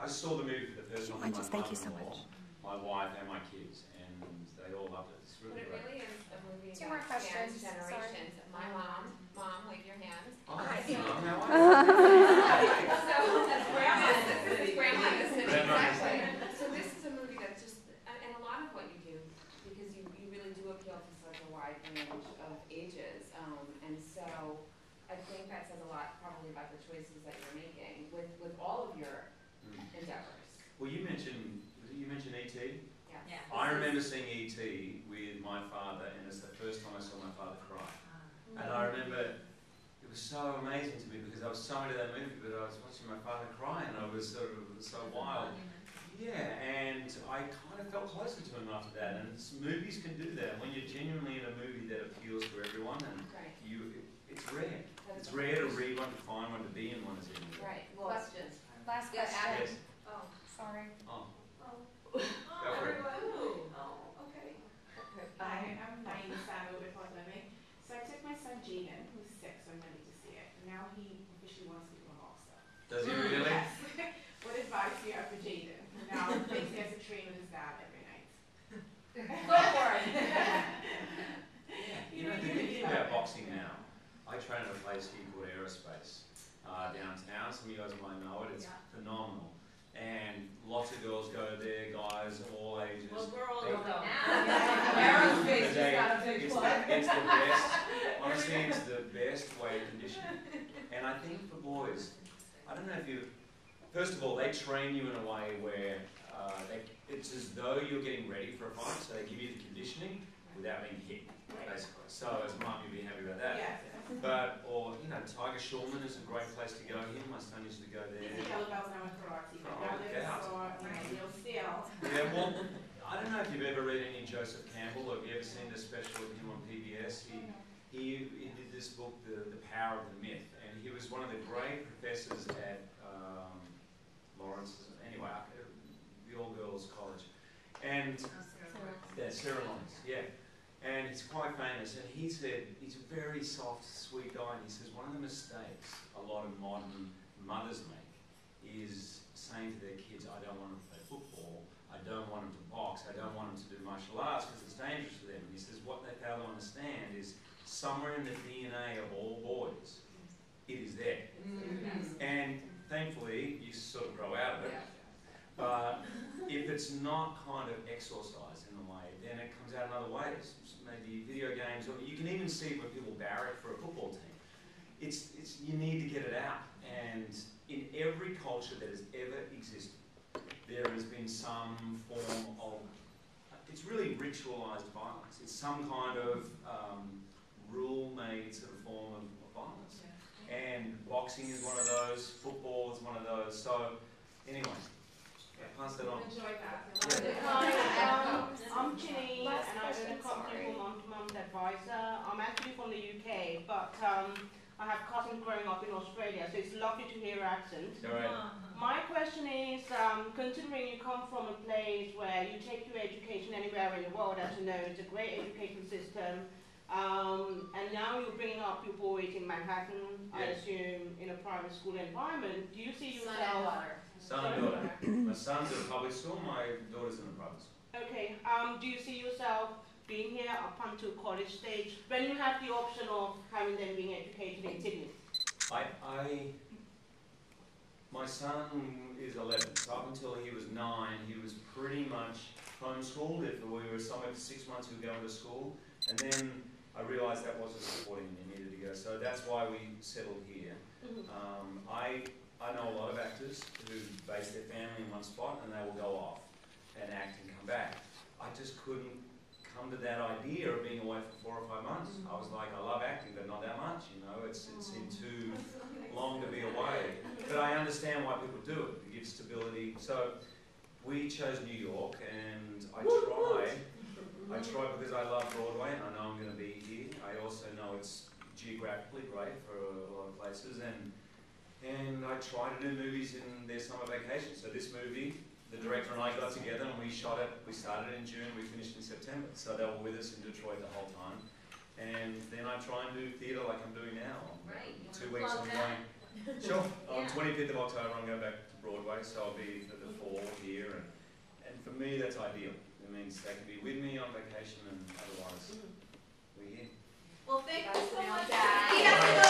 I saw the movie for the first time with my Thank you so much. my wife and my kids, and they all loved it. It's really But it great. really is a movie Two more that spans questions. generations. My mom, wave your hand. Oh, Hi. Mom, how are you? So, that's grandma. This is grandma. Grandma. Exactly. So this is a movie that's just, and a lot of what you do, because you really do appeal to such a wide range of ages, and so I think that says a lot probably about the choices that you're making with all of your endeavors. Well, you mentioned E.T.? Yeah. I remember seeing E.T. with my father, and it's the first time I saw my father cry. And I remember it was so amazing to me because I was so into that movie, but I was watching my father cry, and I was sort of so wild. Yeah, and I kind of felt closer to him after that. And movies can do that when you're genuinely in a movie that appeals to everyone, and it's rare. It's rare to read one, to find one, to be in one as in. Right. Well, Last question. Yes. Oh, sorry. Oh. Oh. Go for it. Oh, okay. Hi, I'm Naima Sano with Living. So I took my son Jaden, who's 6, so I'm ready to see it. And now he officially wants to become a boxer. Does he really? Yes. What advice do you have for Jaden? Now he thinks he has to train with his dad every night. Go for it. You know, the good thing about boxing now, I train at a place here called Aerospace downtown. Some of you guys might know it. It's phenomenal. And lots of girls go there, guys of all ages. Well, we're all Go going now. Aerospace just got a big plug. It's the best, honestly, it's the best way of conditioning. And I think for boys, I don't know if you, first of all, they train you in a way where it's as though you're getting ready for a fight, so they give you the conditioning without being hit, basically. So as mum, you'd be happy about that. Yes. But, or, you know, Tiger Shulman is a great place to go here. My son used to go there. He's a yellow belt now in karate. But now there's real steel. Yeah, well, I don't know if you've ever read any Joseph Campbell, or have you ever seen the special of him on PBS? He did this book, The Power of the Myth, and he was one of the great professors at Lawrence, anyway, the all-girls college. And Sarah Lawrence, yeah. And he's quite famous, and he said, he's a very soft, sweet guy, and he says one of the mistakes a lot of modern mothers make is saying to their kids, I don't want them to play football, I don't want them to box, I don't want them to do martial arts because it's dangerous for them. And he says what they fail to understand is somewhere in the DNA of all boys, it is there. And thankfully, you sort of grow out of it. But if it's not kind of exorcised in a way, then it comes out in other ways. Maybe video games, or you can even see when people barrack for a football team. You need to get it out. And in every culture that has ever existed, there has been some form of, it's really ritualized violence. It's some kind of rule-made sort of form of violence. And boxing is one of those, football is one of those. So, anyway. Pass that on. Enjoy that. Yeah. Hi, I'm Ginny, Last and I question, own a company sorry. called Mom to Mom's Advisor. I'm actually from the UK, but I have cousins growing up in Australia, so it's lovely to hear your accent. All right. My question is, considering you come from a place where you take your education anywhere in the world, as you know, it's a great education system, and now you're bringing up your boys in Manhattan, I assume, in a private school environment. Do you see yourself... Son and daughter. Son and daughter. My son's at a public school, my daughter's in a private school. Okay, do you see yourself being here up until college stage, when you have the option of having them being educated in Sydney? My son is 11, so up until he was 9, he was pretty much homeschooled. If we were somewhere for 6 months, he would go into school, and then I realised that wasn't supporting him, he needed to go, so that's why we settled here. I know a lot of actors who base their family in one spot and they will go off and act and come back. I just couldn't come to that idea of being away for 4 or 5 months. I was like, I love acting, but not that much, you know, it seemed too long to be away. But I understand why people do it gives stability. So we chose New York, and I try because I love Broadway and I know I'm going to be here. I also know it's geographically great for a lot of places, and I try to do movies in their summer vacation. So this movie, the director and I got together and we shot it. We started in June, we finished in September. So they were with us in Detroit the whole time. And then I try and do theatre like I'm doing now. Right. 2 weeks I'm going. Sure. I'm on 25th of October, I'm going back to Broadway, so I'll be for the fall here, and for me, that's ideal. It means they can be with me on vacation, and otherwise, we're here. Well, thank you That's so real much. dad. He has to go